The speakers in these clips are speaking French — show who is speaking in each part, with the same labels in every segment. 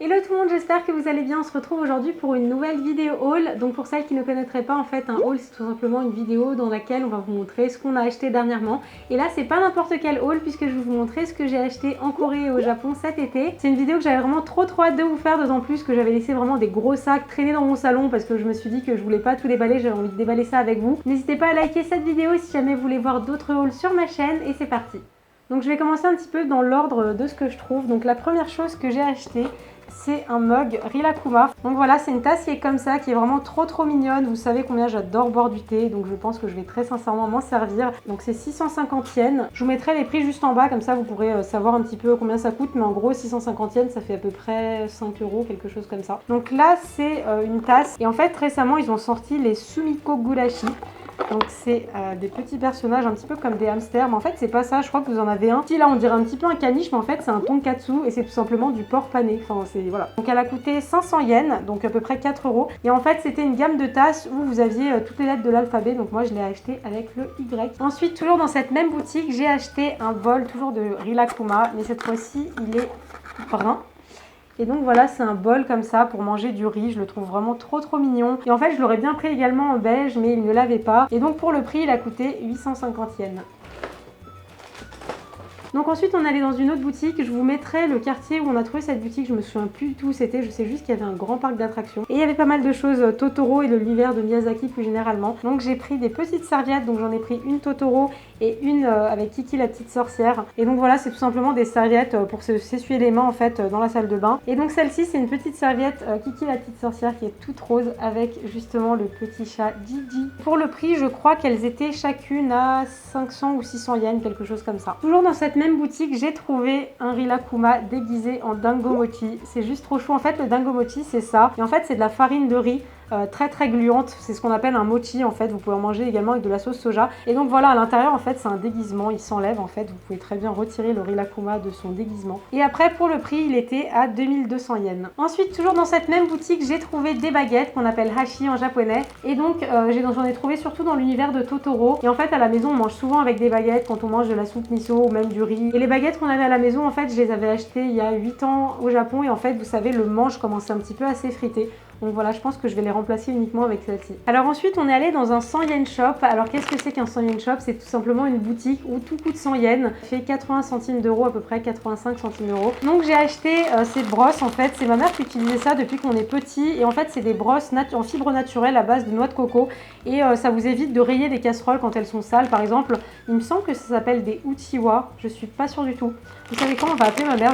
Speaker 1: Hello tout le monde, j'espère que vous allez bien. On se retrouve aujourd'hui pour une nouvelle vidéo haul. Donc pour celles qui ne connaîtraient pas, en fait un haul c'est tout simplement une vidéo dans laquelle on va vous montrer ce qu'on a acheté dernièrement. Et là c'est pas n'importe quel haul puisque je vais vous montrer ce que j'ai acheté en Corée et au Japon cet été. C'est une vidéo que j'avais vraiment trop hâte de vous faire, d'autant plus que j'avais laissé vraiment des gros sacs traîner dans mon salon parce que je me suis dit que je voulais pas tout déballer, j'avais envie de déballer ça avec vous. N'hésitez pas à liker cette vidéo si jamais vous voulez voir d'autres hauls sur ma chaîne et c'est parti. Donc je vais commencer un petit peu dans l'ordre de ce que je trouve. Donc la première chose que j'ai acheté, c'est un mug Rilakkuma. Donc voilà, c'est une tasse qui est comme ça, qui est vraiment trop mignonne. Vous savez combien j'adore boire du thé, donc je pense que je vais très sincèrement m'en servir. Donc c'est 650 yens. Je vous mettrai les prix juste en bas, comme ça vous pourrez savoir un petit peu combien ça coûte. Mais en gros 650 yens, ça fait à peu près 5 euros, quelque chose comme ça. Donc là c'est une tasse. Et en fait récemment ils ont sorti les Sumiko Gurashi. Donc c'est des petits personnages un petit peu comme des hamsters, mais en fait c'est pas ça, je crois que vous en avez un. Si là on dirait un petit peu un caniche, mais en fait c'est un tonkatsu et c'est tout simplement du porc pané. Enfin c'est voilà. Donc elle a coûté 500 yens, donc à peu près 4 euros. Et en fait c'était une gamme de tasses où vous aviez toutes les lettres de l'alphabet, donc moi je l'ai acheté avec le Y. Ensuite toujours dans cette même boutique j'ai acheté un bol toujours de Rilakkuma, mais cette fois-ci il est brun. Et donc voilà, c'est un bol comme ça pour manger du riz, je le trouve vraiment trop mignon. Et en fait je l'aurais bien pris également en beige, mais il ne l'avait pas. Et donc pour le prix il a coûté 850 yens. Donc ensuite on allait dans une autre boutique, je vous mettrai le quartier où on a trouvé cette boutique, je me souviens plus du tout où c'était, je sais juste qu'il y avait un grand parc d'attractions. Et il y avait pas mal de choses Totoro et de l'univers de Miyazaki plus généralement. Donc j'ai pris des petites serviettes, donc j'en ai pris une Totoro et une avec Kiki la petite sorcière. Et donc voilà, c'est tout simplement des serviettes pour s'essuyer les mains en fait dans la salle de bain. Et donc celle-ci c'est une petite serviette Kiki la petite sorcière qui est toute rose avec justement le petit chat Gigi. Pour le prix je crois qu'elles étaient chacune à 500 ou 600 yens, quelque chose comme ça. Toujours dans cette même boutique j'ai trouvé un Rilakkuma déguisé en dangomochi. C'est juste trop chou. En fait le dangomochi c'est ça, et en fait c'est de la farine de riz très gluante, c'est ce qu'on appelle un mochi en fait. Vous pouvez en manger également avec de la sauce soja. Et donc voilà, à l'intérieur en fait c'est un déguisement, il s'enlève en fait, vous pouvez très bien retirer le Rilakkuma de son déguisement. Et après pour le prix il était à 2200 yens. Ensuite toujours dans cette même boutique j'ai trouvé des baguettes qu'on appelle hashi en japonais. Et donc j'en ai trouvé surtout dans l'univers de Totoro. Et en fait à la maison on mange souvent avec des baguettes quand on mange de la soupe miso ou même du riz. Et les baguettes qu'on avait à la maison en fait je les avais achetées il y a 8 ans au Japon. Et en fait vous savez le manche commençait un petit peu à s'effriter. Donc voilà, je pense que je vais les remplacer uniquement avec celle-ci. Alors ensuite, on est allé dans un 100 yen shop. Alors qu'est-ce que c'est qu'un 100 yen shop? C'est tout simplement une boutique où tout coûte 100 yens. Ça fait 80 centimes d'euros, à peu près 85 centimes d'euros. Donc j'ai acheté ces brosses en fait. C'est ma mère qui utilisait ça depuis qu'on est petit. Et en fait, c'est des brosses en fibre naturelle à base de noix de coco. Et ça vous évite de rayer des casseroles quand elles sont sales. Par exemple, il me semble que ça s'appelle des uchiwa. Je suis pas sûre du tout. Vous savez quoi? On va appeler ma mère.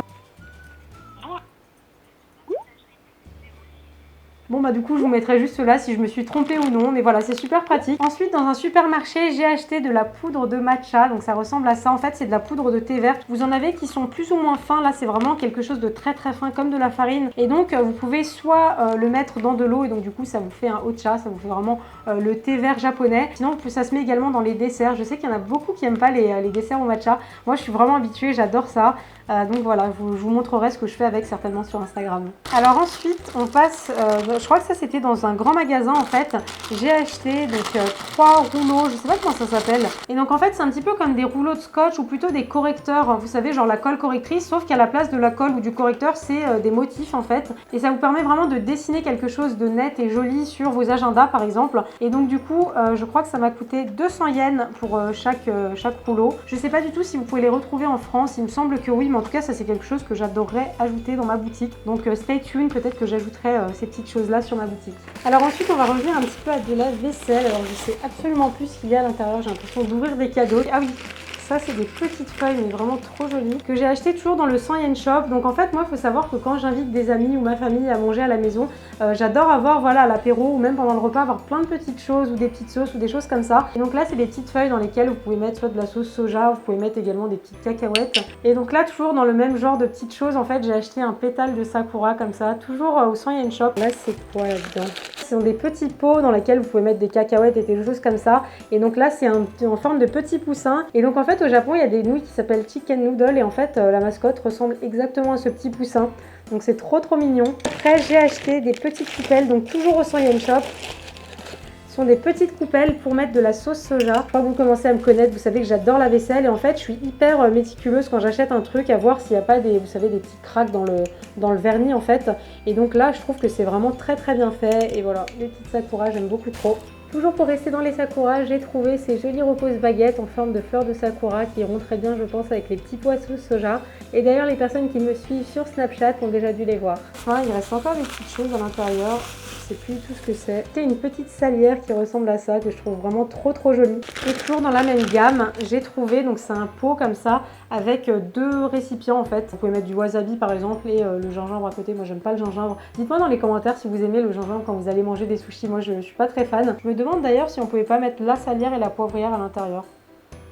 Speaker 1: Bon bah du coup je vous mettrai juste là si je me suis trompée ou non, mais voilà c'est super pratique. Ensuite dans un supermarché j'ai acheté de la poudre de matcha, donc ça ressemble à ça, en fait c'est de la poudre de thé vert. Vous en avez qui sont plus ou moins fins, là c'est vraiment quelque chose de très fin comme de la farine. Et donc vous pouvez soit le mettre dans de l'eau et donc du coup ça vous fait un ocha, ça vous fait vraiment le thé vert japonais. Sinon ça se met également dans les desserts, je sais qu'il y en a beaucoup qui n'aiment pas les desserts au matcha. Moi je suis vraiment habituée, j'adore ça. Donc voilà, je vous montrerai ce que je fais avec certainement sur Instagram. Alors ensuite on passe, je crois que ça c'était dans un grand magasin en fait. J'ai acheté donc 3 rouleaux, je sais pas comment ça s'appelle. Et donc en fait c'est un petit peu comme des rouleaux de scotch ou plutôt des correcteurs. Vous savez genre la colle correctrice, sauf qu'à la place de la colle ou du correcteur c'est des motifs en fait. Et ça vous permet vraiment de dessiner quelque chose de net et joli sur vos agendas par exemple. Et donc du coup je crois que ça m'a coûté 200 yens pour chaque rouleau. Je sais pas du tout si vous pouvez les retrouver en France, il me semble que oui, mais en tout cas ça c'est quelque chose que j'adorerais ajouter dans ma boutique. Donc stay tuned, peut-être que j'ajouterai ces petites choses là sur ma boutique. Alors ensuite on va revenir un petit peu à de la vaisselle. Alors je sais absolument plus ce qu'il y a à l'intérieur, j'ai l'impression d'ouvrir des cadeaux. Ah oui, ça c'est des petites feuilles mais vraiment trop jolies que j'ai acheté toujours dans le 100 yen shop. Donc en fait moi il faut savoir que quand j'invite des amis ou ma famille à manger à la maison, j'adore avoir voilà à l'apéro ou même pendant le repas avoir plein de petites choses ou des petites sauces ou des choses comme ça. Et donc là c'est des petites feuilles dans lesquelles vous pouvez mettre soit de la sauce soja, vous pouvez mettre également des petites cacahuètes. Et donc là toujours dans le même genre de petites choses en fait j'ai acheté un pétale de sakura comme ça, toujours au 100 yen shop. Là c'est quoi là-dedans? Ce sont des petits pots dans lesquels vous pouvez mettre des cacahuètes et des choses comme ça. Et donc là c'est en forme de petits poussins. Et donc en fait au Japon il y a des nouilles qui s'appellent chicken noodle et en fait la mascotte ressemble exactement à ce petit poussin. Donc c'est trop mignon. Après j'ai acheté des petites poubelles, donc toujours au 100 yen shop. Ce sont des petites coupelles pour mettre de la sauce soja. Je crois que vous commencez à me connaître, vous savez que j'adore la vaisselle et en fait je suis hyper méticuleuse quand j'achète un truc à voir s'il n'y a pas des, vous savez, des petits cracks dans le vernis en fait. Et donc là je trouve que c'est vraiment très bien fait et voilà, les petites sakura j'aime beaucoup trop. Toujours pour rester dans les sakura, j'ai trouvé ces jolies repose baguettes en forme de fleurs de sakura qui iront très bien je pense avec les petits pois sous soja. Et d'ailleurs les personnes qui me suivent sur Snapchat ont déjà dû les voir. Enfin, il reste encore des petites choses à l'intérieur. Je sais plus du tout ce que c'est. C'est une petite salière qui ressemble à ça que je trouve vraiment trop jolie. Et toujours dans la même gamme, j'ai trouvé, donc c'est un pot comme ça avec deux récipients en fait. Vous pouvez mettre du wasabi par exemple et le gingembre à côté. Moi j'aime pas le gingembre. Dites-moi dans les commentaires si vous aimez le gingembre quand vous allez manger des sushis. Moi je suis pas très fan. Je me demande d'ailleurs si on pouvait pas mettre la salière et la poivrière à l'intérieur.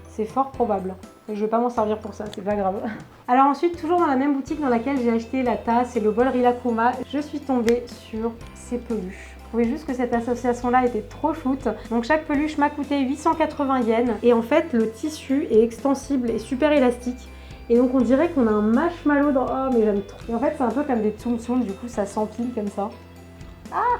Speaker 1: C'est fort probable. Et je vais pas m'en servir pour ça, c'est pas grave. Alors ensuite, toujours dans la même boutique dans laquelle j'ai acheté la tasse et le bol Rilakkuma, je suis tombée sur ces peluches. Je trouvais juste que cette association-là était trop shoot. Donc chaque peluche m'a coûté 880 yens. Et en fait, le tissu est extensible et super élastique. Et donc on dirait qu'on a un marshmallow dans... Oh mais j'aime trop. Et en fait, c'est un peu comme des tsum tsum, du coup ça s'empile comme ça.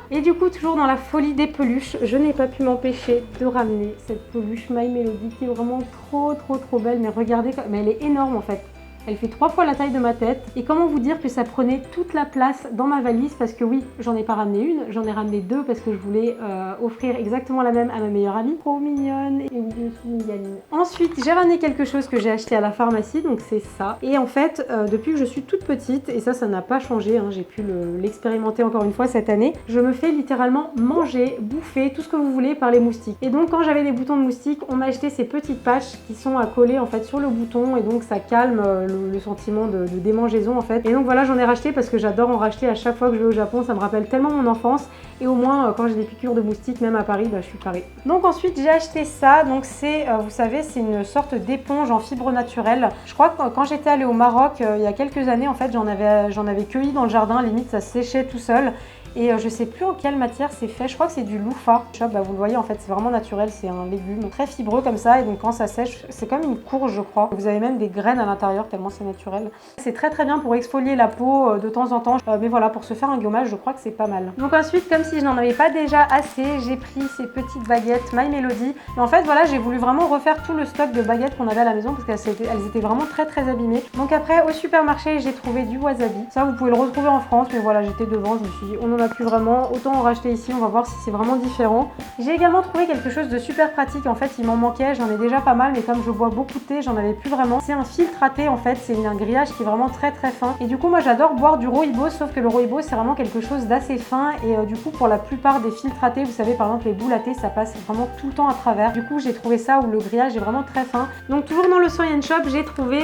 Speaker 1: Et du coup, toujours dans la folie des peluches, je n'ai pas pu m'empêcher de ramener cette peluche My Melody qui est vraiment trop belle. Mais regardez, mais elle est énorme en fait. Elle fait 3 fois la taille de ma tête. Et comment vous dire que ça prenait toute la place dans ma valise parce que oui, j'en ai pas ramené une, j'en ai ramené deux parce que je voulais offrir exactement la même à ma meilleure amie. Trop mignonne et je suis mignonne. Ensuite, j'ai ramené quelque chose que j'ai acheté à la pharmacie, donc c'est ça. Et en fait, depuis que je suis toute petite, et ça n'a pas changé, hein, j'ai pu l'expérimenter encore une fois cette année, je me fais littéralement manger, bouffer, tout ce que vous voulez par les moustiques. Et donc quand j'avais des boutons de moustiques, on m'a acheté ces petites patchs qui sont à coller en fait sur le bouton et donc ça calme le sentiment de démangeaison en fait. Et donc voilà, j'en ai racheté parce que j'adore en racheter à chaque fois que je vais au Japon, ça me rappelle tellement mon enfance et au moins quand j'ai des piqûres de moustiques, même à Paris, je suis parée. Donc ensuite j'ai acheté ça, donc c'est, vous savez, c'est une sorte d'éponge en fibre naturelle. Je crois que quand j'étais allée au Maroc il y a quelques années en fait, j'en avais cueilli dans le jardin, limite ça séchait tout seul. Et je sais plus en quelle matière c'est fait, je crois que c'est du louffa. Vous le voyez en fait, c'est vraiment naturel, c'est un légume très fibreux comme ça et donc quand ça sèche, c'est comme une courge je crois. Vous avez même des graines à l'intérieur tellement c'est naturel. C'est très bien pour exfolier la peau de temps en temps, mais voilà, pour se faire un gommage je crois que c'est pas mal. Donc ensuite, comme si je n'en avais pas déjà assez, j'ai pris ces petites baguettes My Melody. Et en fait voilà, j'ai voulu vraiment refaire tout le stock de baguettes qu'on avait à la maison parce qu'elles étaient vraiment très abîmées. Donc après au supermarché j'ai trouvé du wasabi. Ça vous pouvez le retrouver en France, mais voilà, j'étais devant, je me suis dit on en a plus vraiment, autant en racheter ici, on va voir si c'est vraiment différent. J'ai également trouvé quelque chose de super pratique, en fait il m'en manquait, j'en ai déjà pas mal mais comme je bois beaucoup de thé, j'en avais plus vraiment. C'est un filtre à thé en fait, c'est un grillage qui est vraiment très fin et du coup moi j'adore boire du rooibos, sauf que le rooibos c'est vraiment quelque chose d'assez fin et du coup pour la plupart des filtres à thé, vous savez par exemple les boules à thé ça passe vraiment tout le temps à travers. Du coup j'ai trouvé ça où le grillage est vraiment très fin. Donc toujours dans le Soy & Shop, j'ai trouvé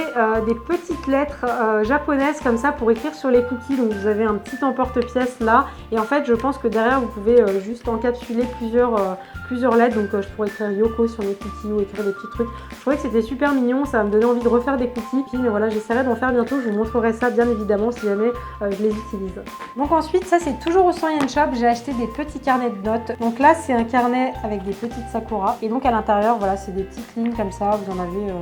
Speaker 1: des petites lettres japonaises comme ça pour écrire sur les cookies. Donc vous avez un petit emporte-pièce là et en fait je pense que derrière vous pouvez juste encapsuler plusieurs lettres, donc je pourrais écrire Yoko sur mes cookies ou écrire des petits trucs. Je trouvais que c'était super mignon, ça va me donner envie de refaire des cookies, puis mais voilà, j'essaierai d'en faire bientôt, je vous montrerai ça bien évidemment si jamais je les utilise. Donc ensuite, ça c'est toujours au Soy & Shop, j'ai acheté des petits carnets de notes. Donc là c'est un carnet avec des petites sakura et donc à l'intérieur voilà, c'est des petites lignes comme ça, vous en avez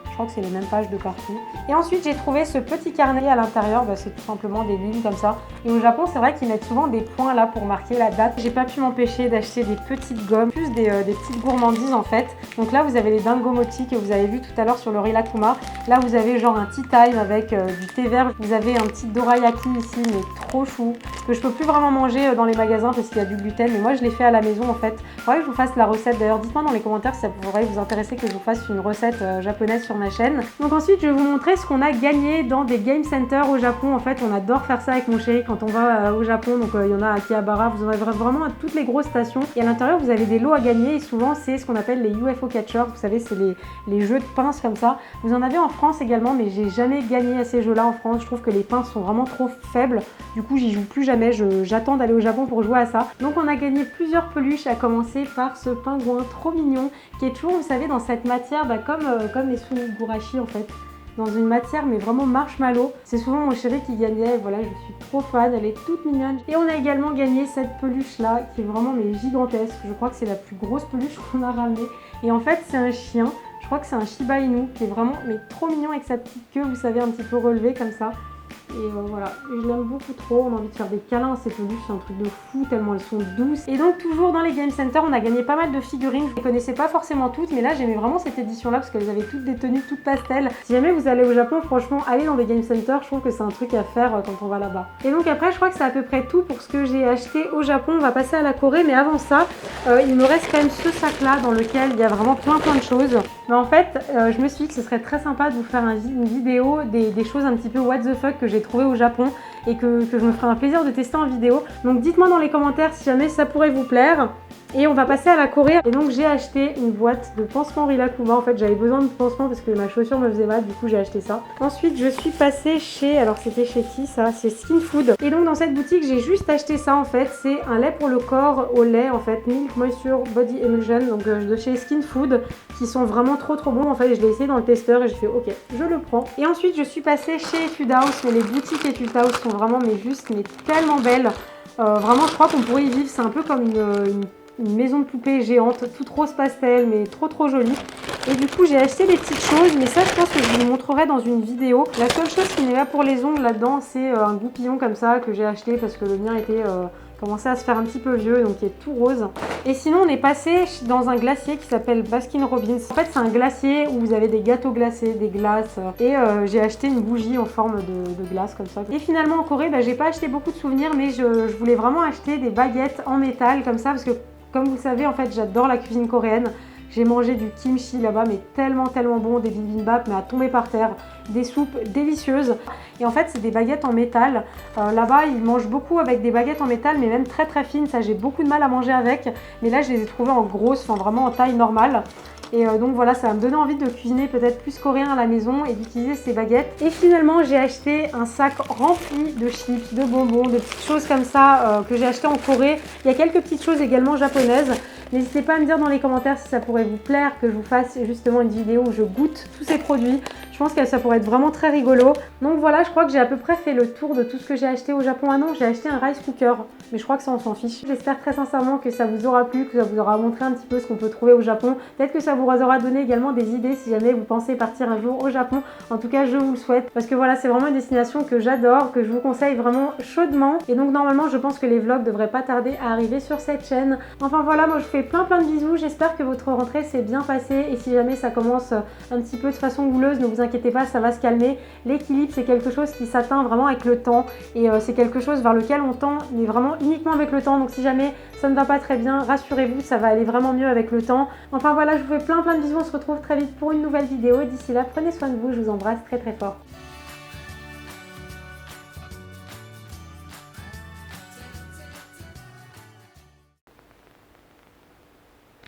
Speaker 1: je crois que c'est les mêmes pages de partout. Et ensuite j'ai trouvé ce petit carnet à l'intérieur, c'est tout simplement des lignes comme ça. Et au Japon c'est vrai qu'ils mettent souvent des points là pour marquer la date. J'ai pas pu m'empêcher d'acheter des petites gommes, plus des petites gourmandises en fait. Donc là vous avez les Dangomoti que vous avez vu tout à l'heure sur le Rilakkuma. Là vous avez genre un tea time avec du thé vert. Vous avez un petit dorayaki ici mais trop chou, que je peux plus vraiment manger dans les magasins parce qu'il y a du gluten. Mais moi je l'ai fait à la maison en fait. Faudrait que je vous fasse la recette d'ailleurs. Dites-moi dans les commentaires si ça pourrait vous intéresser que je vous fasse une recette japonaise sur ma chaîne. Donc ensuite je vais vous montrer ce qu'on a gagné dans des game centers au Japon. En fait on adore faire ça avec mon chéri quand on va au Japon. Donc il y en a à Akihabara, vous en avez vraiment à toutes les grosses stations. Et à l'intérieur vous avez des lots à gagner et souvent c'est ce qu'on appelle les UFO catchers. Vous savez c'est les jeux de pinces comme ça. Vous en avez en France également mais j'ai jamais gagné à ces jeux là en France. Je trouve que les pinces sont vraiment trop faibles. Du coup j'y joue plus jamais, j'attends d'aller au Japon pour jouer à ça. Donc on a gagné plusieurs peluches à commencer par ce pingouin trop mignon qui est toujours vous savez dans cette matière comme les Sunigurashi en fait, dans une matière mais vraiment marshmallow. C'est souvent mon chéri qui gagnait, voilà je suis trop fan, elle est toute mignonne. Et on a également gagné cette peluche là qui est vraiment mais gigantesque, je crois que c'est la plus grosse peluche qu'on a ramenée. Et en fait c'est un chien, je crois que c'est un Shiba Inu qui est vraiment mais trop mignon avec sa petite queue, vous savez un petit peu relevée comme ça. Et voilà, je l'aime beaucoup trop, on a envie de faire des câlins à ces peluches, c'est un truc de fou tellement elles sont douces. Et donc toujours dans les Game Center, on a gagné pas mal de figurines, je les connaissais pas forcément toutes, mais là j'aimais vraiment cette édition là parce qu'elles avaient toutes des tenues toutes pastel. Si jamais vous allez au Japon, franchement, allez dans des Game Center, je trouve que c'est un truc à faire quand on va là-bas. Et donc après, je crois que c'est à peu près tout pour ce que j'ai acheté au Japon. On va passer à la Corée, mais avant ça, il me reste quand même ce sac là dans lequel il y a vraiment plein de choses. Mais en fait, je me suis dit que ce serait très sympa de vous faire une vidéo des choses un petit peu what the fuck que j'ai trouvé au Japon et que je me ferai un plaisir de tester en vidéo. Donc dites-moi dans les commentaires si jamais ça pourrait vous plaire. Et on va passer à la Corée. Et donc j'ai acheté une boîte de pansements Rilakkuma. En fait j'avais besoin de pansements parce que ma chaussure me faisait mal, du coup j'ai acheté ça. Ensuite je suis passée chez, alors c'était chez qui ça? C'est Skin Food. Et donc dans cette boutique j'ai juste acheté ça en fait. C'est un lait pour le corps au lait en fait, Milk Moisture Body Emulsion, donc de chez Skin Food, qui sont vraiment trop bons en fait. Je l'ai essayé dans le testeur et j'ai fait ok, je le prends. Et ensuite je suis passée chez Etude House, mais les boutiques Etude House sont vraiment mais tellement belles. Vraiment je crois qu'on pourrait y vivre, c'est un peu comme une maison de poupée géante, toute rose pastel, mais trop jolie. Et du coup, j'ai acheté des petites choses, mais ça, je pense que je vous montrerai dans une vidéo. La seule chose qui n'est pas pour les ongles là-dedans, c'est un goupillon comme ça que j'ai acheté parce que le mien était commençait à se faire un petit peu vieux, donc il est tout rose. Et sinon, on est passé dans un glacier qui s'appelle Baskin Robbins. En fait, c'est un glacier où vous avez des gâteaux glacés, des glaces, et j'ai acheté une bougie en forme de glace comme ça. Et finalement, en Corée, j'ai pas acheté beaucoup de souvenirs, mais je voulais vraiment acheter des baguettes en métal comme ça parce que comme vous le savez, en fait, j'adore la cuisine coréenne. J'ai mangé du kimchi là-bas, mais tellement bon, des bibimbap, mais à tomber par terre, des soupes délicieuses. Et en fait, c'est des baguettes en métal. Là-bas, ils mangent beaucoup avec des baguettes en métal, mais même très fines. Ça, j'ai beaucoup de mal à manger avec. Mais là, je les ai trouvées en grosses, enfin vraiment en taille normale. Et donc voilà, ça va me donner envie de cuisiner peut-être plus coréen à la maison et d'utiliser ces baguettes. Et finalement, j'ai acheté un sac rempli de chips, de bonbons, de petites choses comme ça que j'ai acheté en Corée. Il y a quelques petites choses également japonaises. N'hésitez pas à me dire dans les commentaires si ça pourrait vous plaire que je vous fasse justement une vidéo où je goûte tous ces produits. Je pense que ça pourrait être vraiment très rigolo. Donc voilà, je crois que j'ai à peu près fait le tour de tout ce que j'ai acheté au Japon. Ah non, j'ai acheté un rice cooker, mais je crois que ça on s'en fiche. J'espère très sincèrement que ça vous aura plu, que ça vous aura montré un petit peu ce qu'on peut trouver au Japon. Peut-être que ça vous aura donné également des idées si jamais vous pensez partir un jour au Japon. En tout cas, je vous le souhaite parce que voilà, c'est vraiment une destination que j'adore, que je vous conseille vraiment chaudement. Et donc normalement, je pense que les vlogs devraient pas tarder à arriver sur cette chaîne. Enfin voilà, moi je vous fais plein de bisous. J'espère que votre rentrée s'est bien passée et si jamais ça commence un petit peu de façon houleuse, ne vous inquiétez pas, ça va se calmer. L'équilibre, c'est quelque chose qui s'atteint vraiment avec le temps et c'est quelque chose vers lequel on tend, mais vraiment uniquement avec le temps. Donc si jamais ça ne va pas très bien, rassurez-vous, ça va aller vraiment mieux avec le temps. Enfin voilà, je vous fais plein de bisous. On se retrouve très vite pour une nouvelle vidéo. D'ici là, prenez soin de vous. Je vous embrasse très fort.